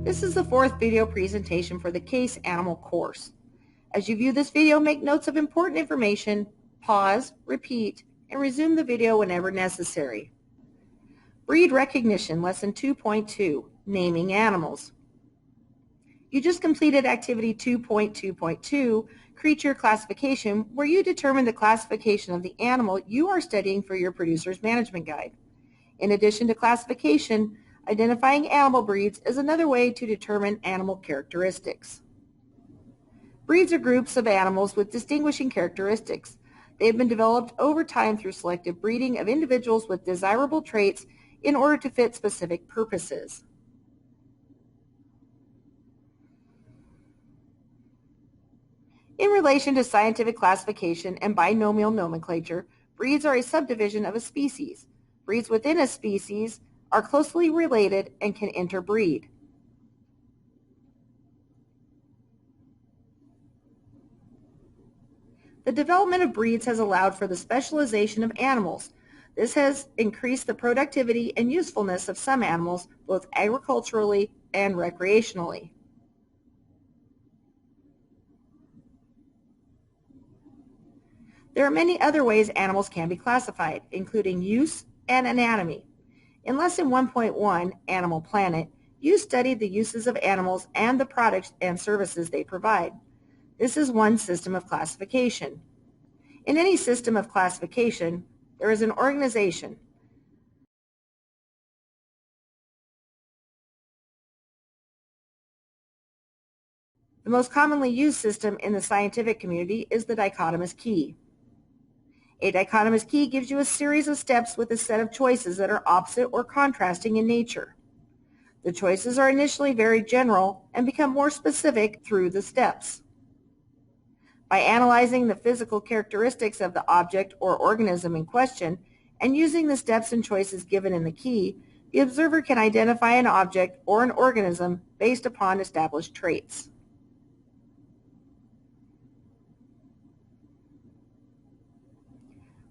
This is the fourth video presentation for the Case Animal course. As you view this video, make notes of important information, pause, repeat, and resume the video whenever necessary. Breed Recognition, Lesson 2.2, Naming Animals. You just completed Activity 2.2.2, Creature Classification, where you determine the classification of the animal you are studying for your producer's management guide. In addition to classification, identifying animal breeds is another way to determine animal characteristics. Breeds are groups of animals with distinguishing characteristics. They have been developed over time through selective breeding of individuals with desirable traits in order to fit specific purposes. In relation to scientific classification and binomial nomenclature, breeds are a subdivision of a species. Breeds within a species are closely related and can interbreed. The development of breeds has allowed for the specialization of animals. This has increased the productivity and usefulness of some animals, both agriculturally and recreationally. There are many other ways animals can be classified, including use and anatomy. In Lesson 1.1, Animal Planet, you studied the uses of animals and the products and services they provide. This is one system of classification. In any system of classification, there is an organization. The most commonly used system in the scientific community is the dichotomous key. A dichotomous key gives you a series of steps with a set of choices that are opposite or contrasting in nature. The choices are initially very general and become more specific through the steps. By analyzing the physical characteristics of the object or organism in question and using the steps and choices given in the key, the observer can identify an object or an organism based upon established traits.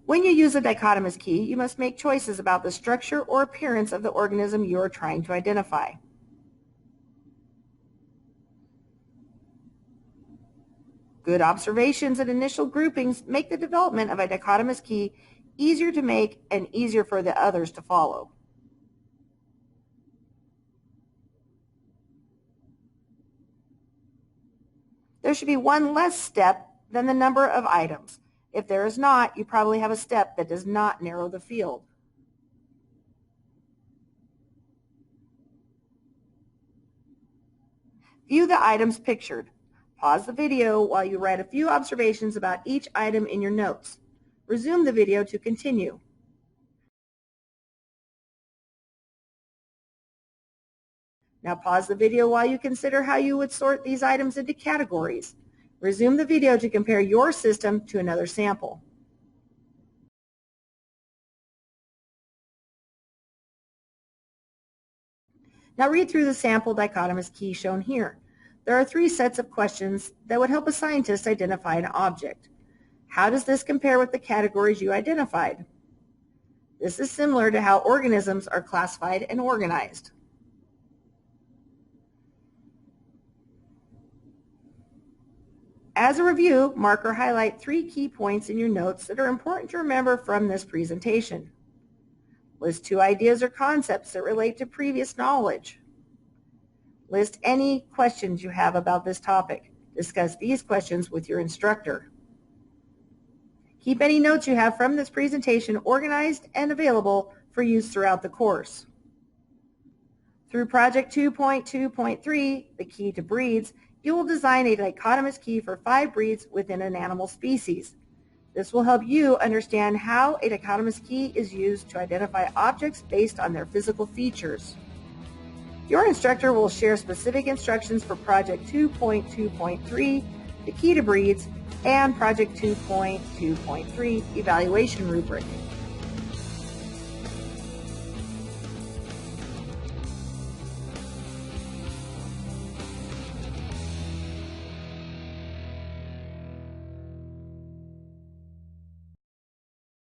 When you use a dichotomous key, you must make choices about the structure or appearance of the organism you are trying to identify. Good observations and initial groupings make the development of a dichotomous key easier to make and easier for the others to follow. There should be one less step than the number of items. If there is not, you probably have a step that does not narrow the field. View the items pictured. Pause the video while you write a few observations about each item in your notes. Resume the video to continue. Now pause the video while you consider how you would sort these items into categories. Resume the video to compare your system to another sample. Now read through the sample dichotomous key shown here. There are three sets of questions that would help a scientist identify an object. How does this compare with the categories you identified? This is similar to how organisms are classified and organized. As a review, mark or highlight three key points in your notes that are important to remember from this presentation. List two ideas or concepts that relate to previous knowledge. List any questions you have about this topic. Discuss these questions with your instructor. Keep any notes you have from this presentation organized and available for use throughout the course. Through Project 2.2.3, the Key to Breeds, you will design a dichotomous key for 5 breeds within an animal species. This will help you understand how a dichotomous key is used to identify objects based on their physical features. Your instructor will share specific instructions for Project 2.2.3, the Key to Breeds, and Project 2.2.3 Evaluation Rubric.